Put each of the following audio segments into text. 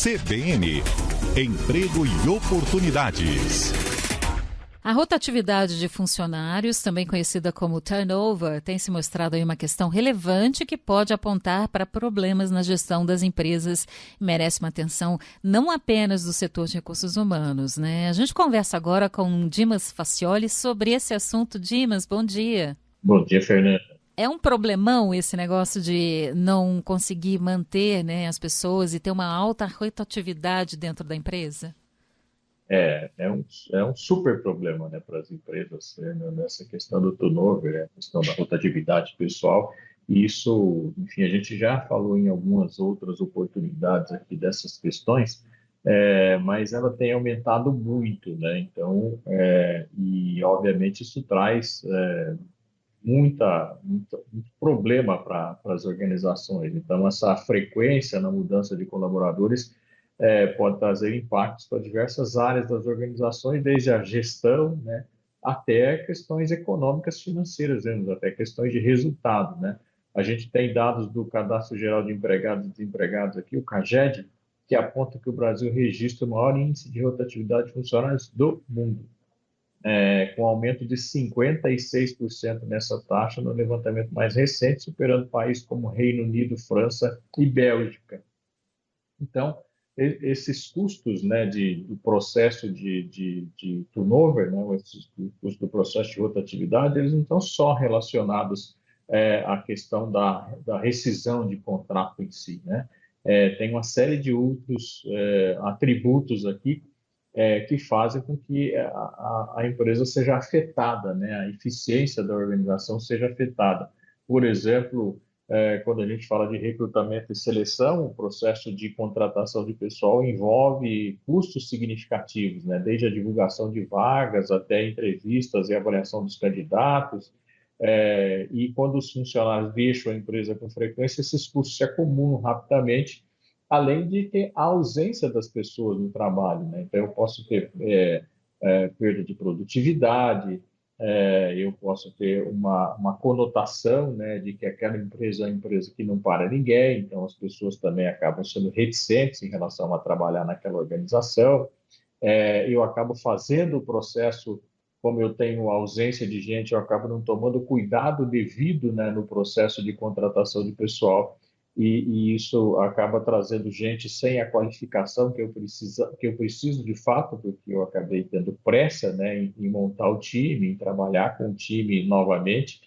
CBN, Emprego e Oportunidades. A rotatividade de funcionários, também conhecida como turnover, tem se mostrado aí uma questão relevante que pode apontar para problemas na gestão das empresas e merece uma atenção não apenas do setor de recursos humanos, né? A gente conversa agora com Dimas Faccioli sobre esse assunto. Dimas, bom dia. Bom dia, Fernanda. É um problemão esse negócio de não conseguir manter, né, as pessoas e ter uma alta rotatividade dentro da empresa? É um super problema, né, para as empresas, né, nessa questão do turnover, né, a questão da rotatividade pessoal. E isso, enfim, a gente já falou em algumas outras oportunidades aqui dessas questões, mas ela tem aumentado muito, né? Então, e obviamente isso traz muito problema para as organizações. Então, essa frequência na mudança de colaboradores pode trazer impactos para diversas áreas das organizações, desde a gestão, né, até questões econômicas financeiras, mesmo, até questões de resultado, né? A gente tem dados do Cadastro Geral de Empregados e Desempregados aqui, o CAGED, que aponta que o Brasil registra o maior índice de rotatividade de funcionários do mundo, com aumento de 56% nessa taxa no levantamento mais recente, superando países como Reino Unido, França e Bélgica. Então, esses custos, né, do processo de turnover, né, esses custos do processo de rotatividade, eles não estão só relacionados à questão da rescisão de contrato em si, né? Tem uma série de outros atributos aqui que fazem com que a empresa seja afetada, né? A eficiência da organização seja afetada. Por exemplo, quando a gente fala de recrutamento e seleção, o processo de contratação de pessoal envolve custos significativos, né? Desde a divulgação de vagas até entrevistas e avaliação dos candidatos. E quando os funcionários deixam a empresa com frequência, esses custos se acumulam rapidamente, além de ter a ausência das pessoas no trabalho, né? Então, eu posso ter perda de produtividade, eu posso ter uma conotação, né, de que aquela empresa é uma empresa que não para ninguém, então as pessoas também acabam sendo reticentes em relação a trabalhar naquela organização. Eu acabo fazendo o processo, como eu tenho ausência de gente, eu acabo não tomando cuidado devido, né, no processo de contratação de pessoal, e isso acaba trazendo gente sem a qualificação que eu preciso de fato, porque eu acabei tendo pressa, né, em montar o time, em trabalhar com o time novamente,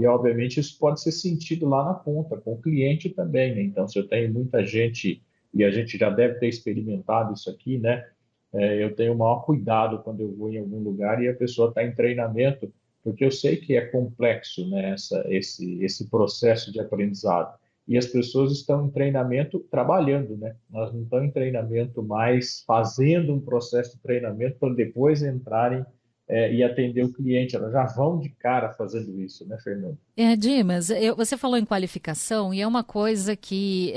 obviamente isso pode ser sentido lá na ponta, com o cliente também, né? Então, se eu tenho muita gente, e a gente já deve ter experimentado isso aqui, né? Eu tenho o maior cuidado quando eu vou em algum lugar e a pessoa está em treinamento, porque eu sei que é complexo, né, esse processo de aprendizado. E as pessoas estão em treinamento trabalhando, né? Elas não estão em treinamento mais fazendo um processo de treinamento para depois entrarem e atender o cliente. Elas já vão de cara fazendo isso, né, Fernando? Dimas, você falou em qualificação e é uma coisa que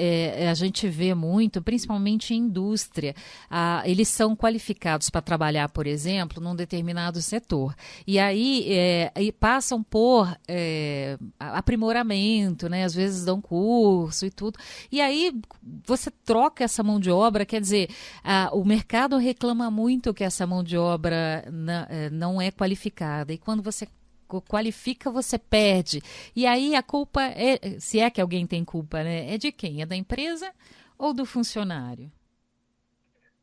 a gente vê muito, principalmente em indústria. Eles são qualificados para trabalhar, por exemplo, num determinado setor. E aí e passam por aprimoramento, né? Às vezes dão curso e tudo. E aí você troca essa mão de obra, quer dizer, o mercado reclama muito que essa mão de obra não é qualificada. E quando você qualifica, você perde. E aí a culpa se é que alguém tem culpa, né? É de quem? É da empresa ou do funcionário?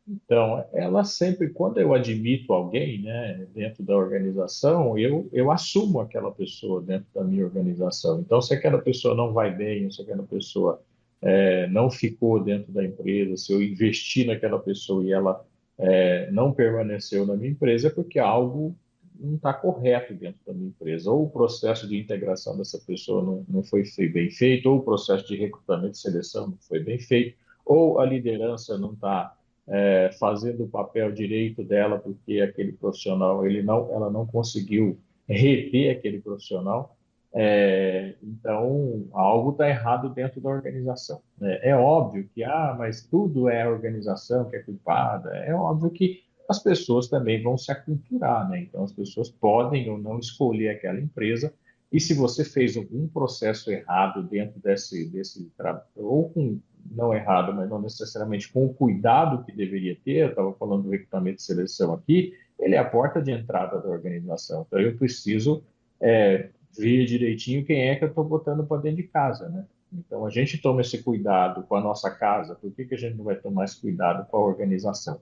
Então, ela sempre, quando eu admito alguém, né, dentro da organização, eu assumo aquela pessoa dentro da minha organização. Então, se aquela pessoa não vai bem, se aquela pessoa não ficou dentro da empresa, se eu investi naquela pessoa e ela não permaneceu na minha empresa, é porque algo não está correto dentro da minha empresa. Ou o processo de integração dessa pessoa não foi bem feito, ou o processo de recrutamento e seleção não foi bem feito, ou a liderança não está fazendo o papel direito dela, porque aquele profissional ela não conseguiu reter aquele profissional. Então, algo está errado dentro da organização, né? É óbvio que, mas tudo é a organização que é culpada. É óbvio que as pessoas também vão se aculturar, né? Então, as pessoas podem ou não escolher aquela empresa. E se você fez algum processo errado dentro desse trabalho, ou com não errado, mas não necessariamente com o cuidado que deveria ter, eu estava falando do recrutamento de seleção aqui, ele é a porta de entrada da organização. Então, eu preciso ver direitinho quem é que eu estou botando para dentro de casa, né? Então, a gente toma esse cuidado com a nossa casa, por que que a gente não vai tomar esse cuidado com a organização?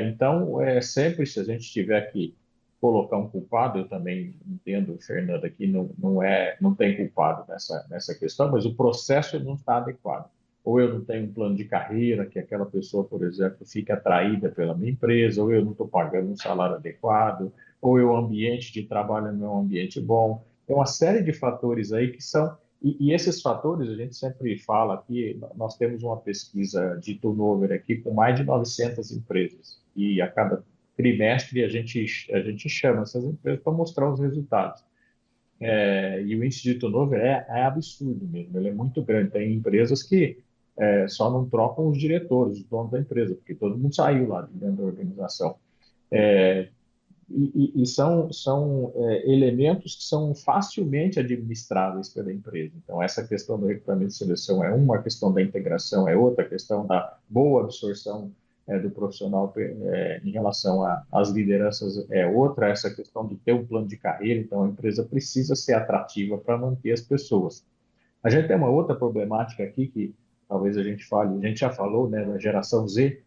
Então, sempre se a gente tiver que colocar um culpado, eu também entendo, Fernanda, que não tem culpado nessa questão, mas o processo não está adequado. Ou eu não tenho um plano de carreira, que aquela pessoa, por exemplo, fique atraída pela minha empresa, ou eu não estou pagando um salário adequado, ou o ambiente de trabalho não é um ambiente bom. Tem uma série de fatores aí que são e esses fatores, a gente sempre fala aqui, nós temos uma pesquisa de turnover aqui com mais de 900 empresas. E a cada trimestre a gente chama essas empresas para mostrar os resultados. E o índice de turnover é absurdo mesmo, ele é muito grande. Tem empresas que só não trocam os diretores, os donos da empresa, porque todo mundo saiu lá de dentro da organização. E são elementos que são facilmente administráveis pela empresa. Então, essa questão do recrutamento de seleção é uma, a questão da integração é outra, a questão da boa absorção do profissional em relação às lideranças é outra, essa questão de ter um plano de carreira. Então, a empresa precisa ser atrativa para manter as pessoas. A gente tem uma outra problemática aqui que talvez a gente fale, a gente já falou, né, da geração Z,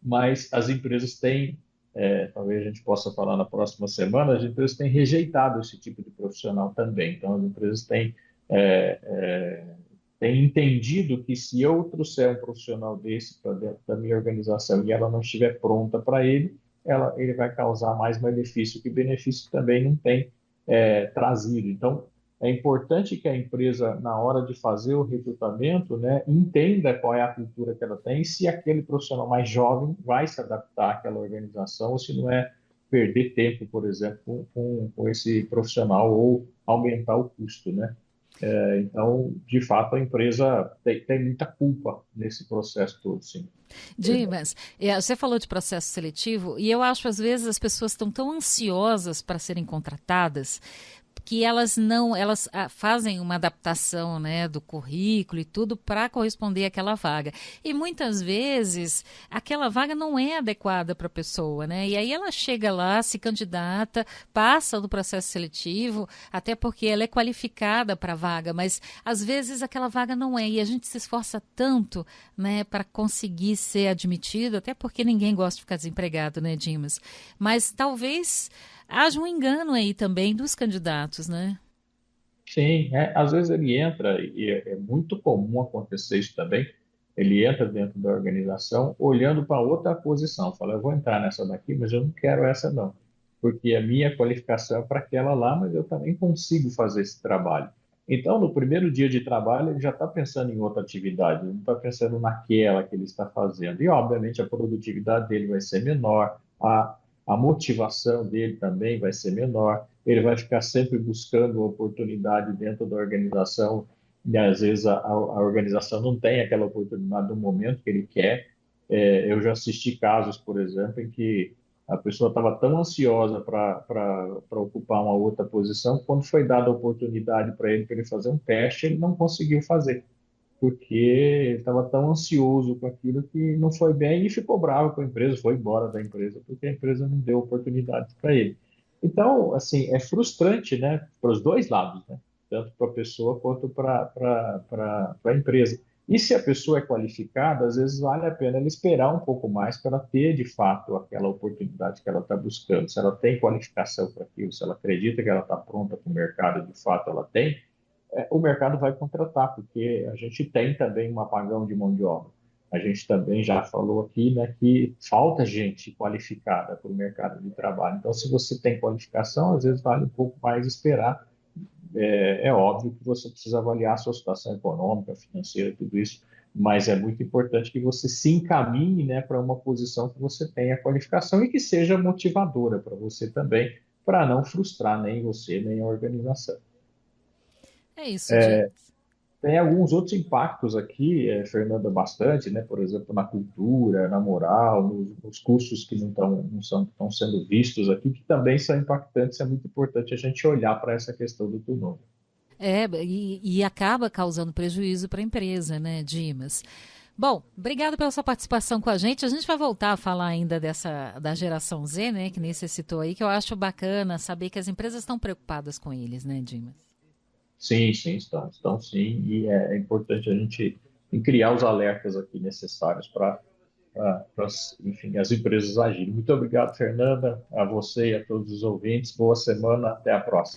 mas as empresas têm, talvez a gente possa falar na próxima semana, as empresas têm rejeitado esse tipo de profissional também. Então, as empresas têm entendido que se eu trouxer um profissional desse para dentro da minha organização e ela não estiver pronta para ele, ele vai causar mais malefício que benefício também não tem trazido. Então, é importante que a empresa, na hora de fazer o recrutamento, né, entenda qual é a cultura que ela tem e se aquele profissional mais jovem vai se adaptar àquela organização ou se não é perder tempo, por exemplo, com esse profissional ou aumentar o custo, né? Então, de fato, a empresa tem muita culpa nesse processo todo, sim. Dimas, você falou de processo seletivo e eu acho às vezes as pessoas estão tão ansiosas para serem contratadas que elas fazem uma adaptação, né, do currículo e tudo para corresponder àquela vaga. E muitas vezes aquela vaga não é adequada para a pessoa, né? E aí ela chega lá, se candidata, passa do processo seletivo, até porque ela é qualificada para a vaga, mas às vezes aquela vaga não é. E a gente se esforça tanto, né, para conseguir ser admitido, até porque ninguém gosta de ficar desempregado, né, Dimas? Mas talvez haja um engano aí também dos candidatos, né? Sim, às vezes ele entra, e é muito comum acontecer isso também, ele entra dentro da organização olhando para outra posição, fala, eu vou entrar nessa daqui, mas eu não quero essa não, porque a minha qualificação é para aquela lá, mas eu também consigo fazer esse trabalho. Então, no primeiro dia de trabalho, ele já está pensando em outra atividade, ele não está pensando naquela que ele está fazendo. E, obviamente, a produtividade dele vai ser menor, a motivação dele também vai ser menor, ele vai ficar sempre buscando oportunidade dentro da organização e às vezes a organização não tem aquela oportunidade no momento que ele quer. Eu já assisti casos, por exemplo, em que a pessoa estava tão ansiosa para ocupar uma outra posição, quando foi dada a oportunidade para ele fazer um teste, ele não conseguiu fazer porque ele estava tão ansioso com aquilo que não foi bem e ficou bravo com a empresa, foi embora da empresa, porque a empresa não deu oportunidade para ele. Então, assim, é frustrante, né, para os dois lados, né, tanto para a pessoa quanto para a empresa. E se a pessoa é qualificada, às vezes vale a pena ela esperar um pouco mais para ela ter, de fato, aquela oportunidade que ela está buscando. Se ela tem qualificação para aquilo, se ela acredita que ela está pronta para o mercado, de fato ela tem, o mercado vai contratar, porque a gente tem também um apagão de mão de obra. A gente também já falou aqui, né, que falta gente qualificada para o mercado de trabalho. Então, se você tem qualificação, às vezes vale um pouco mais esperar. É óbvio que você precisa avaliar a sua situação econômica, financeira, tudo isso, mas é muito importante que você se encaminhe, né, para uma posição que você tenha qualificação e que seja motivadora para você também, para não frustrar nem você, nem a organização. É isso, Dimas. Tem alguns outros impactos aqui, Fernanda, bastante, né? Por exemplo, na cultura, na moral, nos cursos que não estão sendo vistos aqui, que também são impactantes. É muito importante a gente olhar para essa questão do turnover. E acaba causando prejuízo para a empresa, né, Dimas? Bom, obrigado pela sua participação com a gente. A gente vai voltar a falar ainda da geração Z, né, que nem você citou aí, que eu acho bacana saber que as empresas estão preocupadas com eles, né, Dimas? Sim, sim, estão sim, e é importante a gente criar os alertas aqui necessários para, enfim, as empresas agirem. Muito obrigado, Fernanda, a você e a todos os ouvintes. Boa semana, até a próxima.